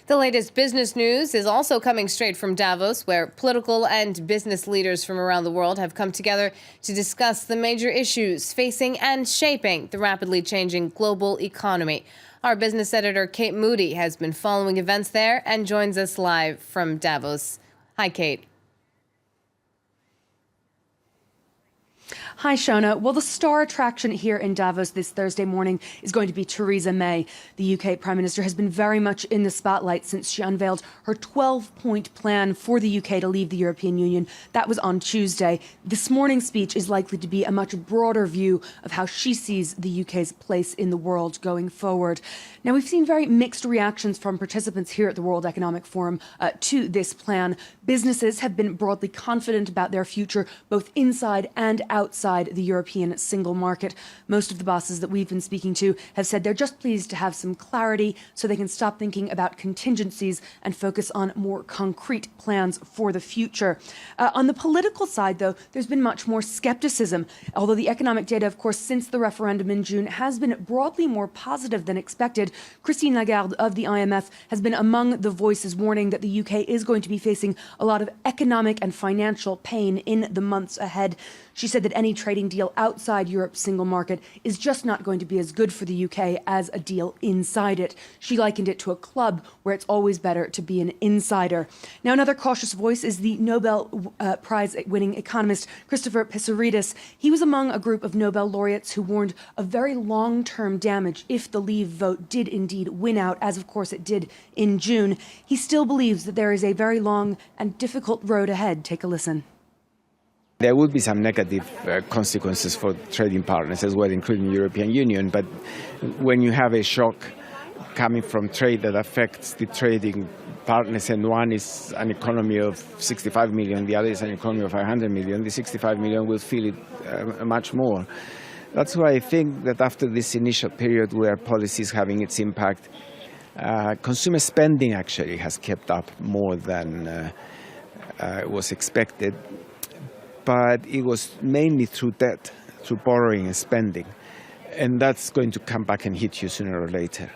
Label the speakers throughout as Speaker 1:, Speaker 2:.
Speaker 1: The latest business news is also coming straight from Davos, where political and business leaders from around the world have come together to discuss the major issues facing and shaping the rapidly changing global economy. Our business editor, Kate Moody, has been following events there and joins us live from Davos. Hi, Kate.
Speaker 2: Hi, Shona. Well, the star attraction here in Davos this Thursday morning is going to be Theresa May. The UK Prime Minister has been very much in the spotlight since she unveiled her 12-point plan for the UK to leave the European Union. That was on Tuesday. This morning's speech is likely to be a much broader view of how she sees the UK's place in the world going forward. Now, we've seen very mixed reactions from participants here at the World Economic Forum to this plan. Businesses have been broadly confident about their future, both inside and outside the European single market. Most of the bosses that we've been speaking to have said they're just pleased to have some clarity so they can stop thinking about contingencies and focus on more concrete plans for the future. On the political side, though, there's been much more skepticism, although the economic data, of course, since the referendum in June has been broadly more positive than expected. Christine Lagarde of the IMF has been among the voices warning that the UK is going to be facing a lot of economic and financial pain in the months ahead. She said that any trading deal outside Europe's single market is just not going to be as good for the UK as a deal inside it. She likened it to a club where it's always better to be an insider. Now, another cautious voice is the Nobel-prize winning economist Christopher Pissarides. He was among a group of Nobel laureates who warned of very long-term damage if the Leave vote did indeed win out, as of course it did in June. He still believes that there is a very long and difficult road ahead. Take a listen.
Speaker 3: There would be some negative consequences for trading partners as well, including the European Union. But when you have a shock coming from trade that affects the trading partners, and one is an economy of 65 million, the other is an economy of 500 million, the 65 million will feel it much more. That's why I think that after this initial period where policy is having its impact, consumer spending actually has kept up more than was expected. But it was mainly through debt, through borrowing and spending. And that's going to come back and hit you sooner or later.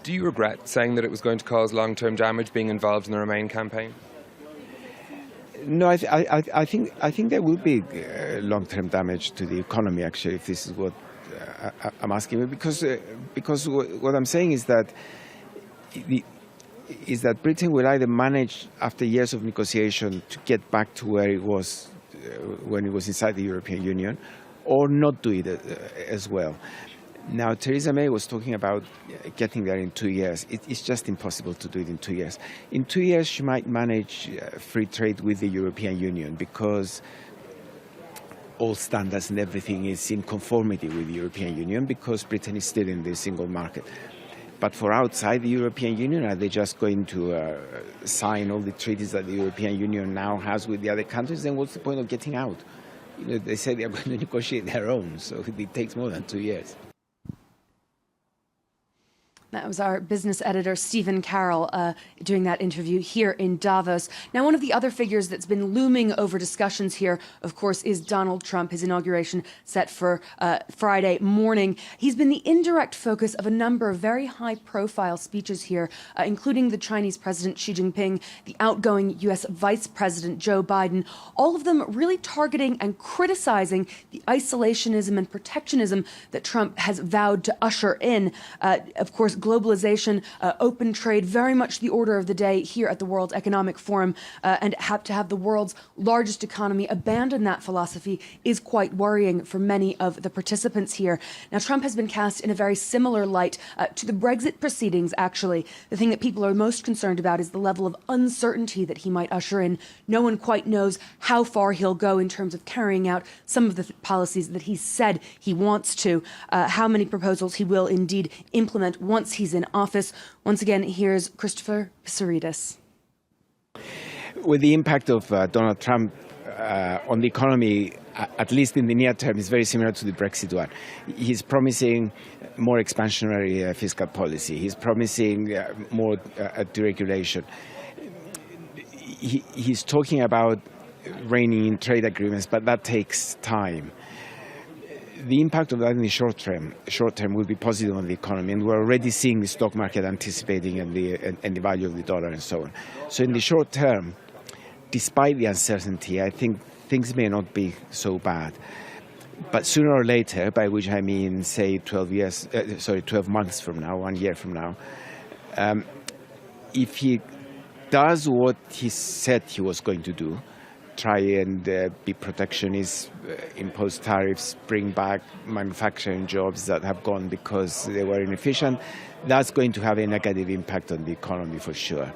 Speaker 4: Do you regret saying that it was going to cause long-term damage being involved in the Remain campaign?
Speaker 3: No, I think there will be long-term damage to the economy, actually, if this is what I'm asking. Because what I'm saying is that Britain will either manage, after years of negotiation, to get back to where it was when it was inside the European Union, or not do it as well. Now, Theresa May was talking about getting there in 2 years. It's just impossible to do it in 2 years. In 2 years, she might manage free trade with the European Union because all standards and everything is in conformity with the European Union because Britain is still in the single market. But for outside the European Union, are they just going to sign all the treaties that the European Union now has with the other countries? Then what's the point of getting out? They say they are going to negotiate their own, so it takes more than 2 years.
Speaker 2: That was our business editor, Stephen Carroll, doing that interview here in Davos. Now, one of the other figures that's been looming over discussions here, of course, is Donald Trump, his inauguration set for Friday morning. He's been the indirect focus of a number of very high-profile speeches here, including the Chinese President Xi Jinping, the outgoing U.S. Vice President Joe Biden, all of them really targeting and criticizing the isolationism and protectionism that Trump has vowed to usher in. Of course, globalization, open trade, very much the order of the day here at the World Economic Forum, and to have the world's largest economy abandon that philosophy is quite worrying for many of the participants here. Now, Trump has been cast in a very similar light to the Brexit proceedings, actually. The thing that people are most concerned about is the level of uncertainty that he might usher in. No one quite knows how far he'll go in terms of carrying out some of the policies that he said he wants to, how many proposals he will indeed implement once he's in office. Once again, here's Christopher Pissarides.
Speaker 3: With the impact of Donald Trump on the economy, at least in the near term, is very similar to the Brexit one. He's promising more expansionary fiscal policy. He's promising more deregulation. He's talking about reining in trade agreements, but that takes time. the impact of that in the short term will be positive on the economy, and we're already seeing the stock market anticipating and the value of the dollar and so on. So in the short term, despite the uncertainty, I think things may not be so bad. But sooner or later, by which I mean, say, 12 months from now, 1 year from now, if he does what he said he was going to do, try and be protectionist, impose tariffs, bring back manufacturing jobs that have gone because they were inefficient, that's going to have a negative impact on the economy for sure.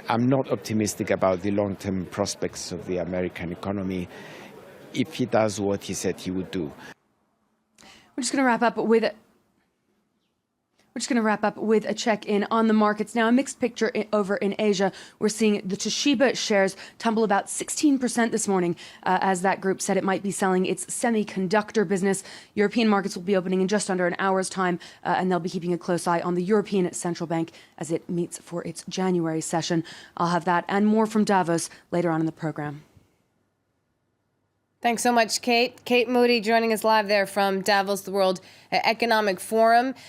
Speaker 3: I'm not optimistic about the long-term prospects of the American economy if he does what he said he would do.
Speaker 2: We're just going to wrap up with a check-in on the markets. Now, a mixed picture over in Asia. We're seeing the Toshiba shares tumble about 16% this morning as that group said it might be selling its semiconductor business. European markets will be opening in just under an hour's time, and they'll be keeping a close eye on the European Central Bank as it meets for its January session. I'll have that and more from Davos later on in the program.
Speaker 1: Thanks so much, Kate. Kate Moody joining us live there from Davos, the World Economic Forum.